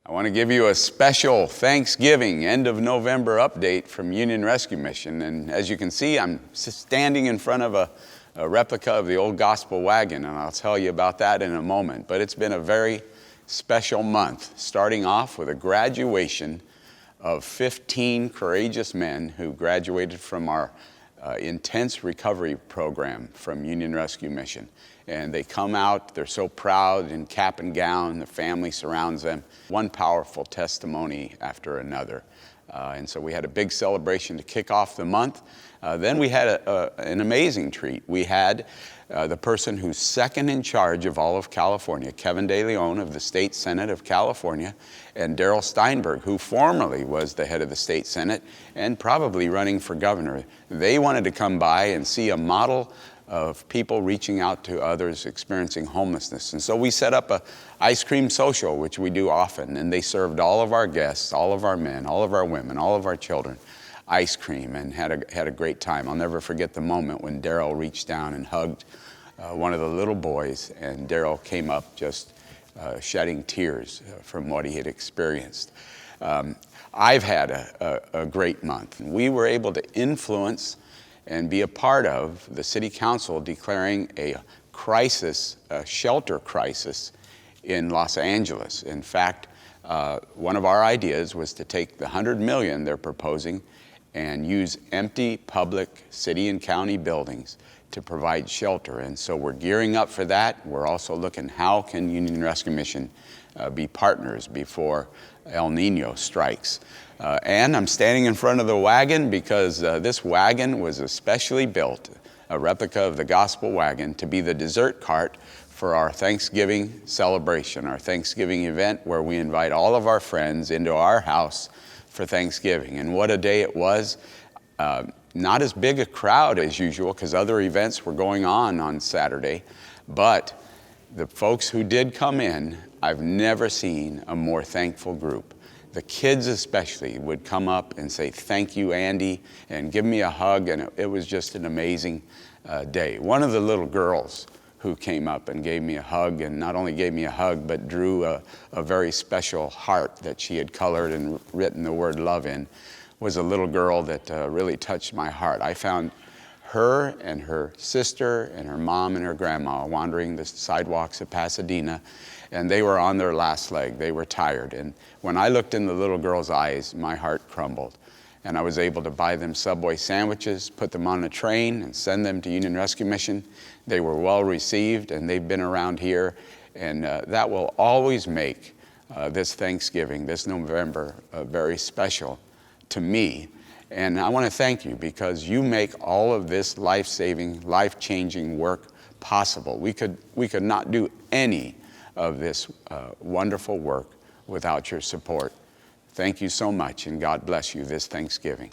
I want to give you a special Thanksgiving end of November update from Union Rescue Mission. And as you can see, I'm standing in front of a replica of the old gospel wagon, and I'll tell you about that in a moment. But it's been a very special month, starting off with a graduation of 15 courageous men who graduated from our intense recovery program from Union Rescue Mission. And they come out, they're so proud in cap and gown, the family surrounds them. One powerful testimony after another. And so we had a big celebration to kick off the month. Then we had an amazing treat. We had the person who's second in charge of all of California, Kevin De Leon of the State Senate of California, and Darrell Steinberg, who formerly was the head of the State Senate and probably running for governor. They wanted to come by and see a model of people reaching out to others experiencing homelessness. And so we set up a ice cream social, which we do often, and they served all of our guests, all of our men, all of our women, all of our children, ice cream, and had a great time. I'll never forget the moment when Darrell reached down and hugged one of the little boys, and Darrell came up just shedding tears from what he had experienced. I've had a great month. We were able to influence and be a part of the city council declaring a crisis, a shelter crisis in Los Angeles. In fact, one of our ideas was to take the $100 million they're proposing and use empty public city and county buildings to provide shelter. And so we're gearing up for that. We're also looking how can Union Rescue Mission be partners before El Nino strikes. And I'm standing in front of the wagon because this wagon was especially built, a replica of the gospel wagon, to be the dessert cart for our Thanksgiving celebration, our Thanksgiving event where we invite all of our friends into our house for Thanksgiving. And what a day it was. Not as big a crowd as usual because other events were going on Saturday, but the folks who did come in, I've never seen a more thankful group. The kids especially would come up and say, "Thank you, Andy," and give me a hug, and it was just an amazing day. One of the little girls who came up and gave me a hug, and not only gave me a hug, but drew a very special heart that she had colored and written the word love in, was a little girl that really touched my heart. I found her and her sister and her mom and her grandma wandering the sidewalks of Pasadena, and they were on their last leg. They were tired. And when I looked in the little girl's eyes, my heart crumbled. And I was able to buy them Subway sandwiches, put them on a train, and send them to Union Rescue Mission. They were well received, and they've been around here. And that will always make this Thanksgiving, this November, very special to me. And I want to thank you because you make all of this life-saving, life-changing work possible. We could not do any of this wonderful work without your support. Thank you so much, and God bless you this Thanksgiving.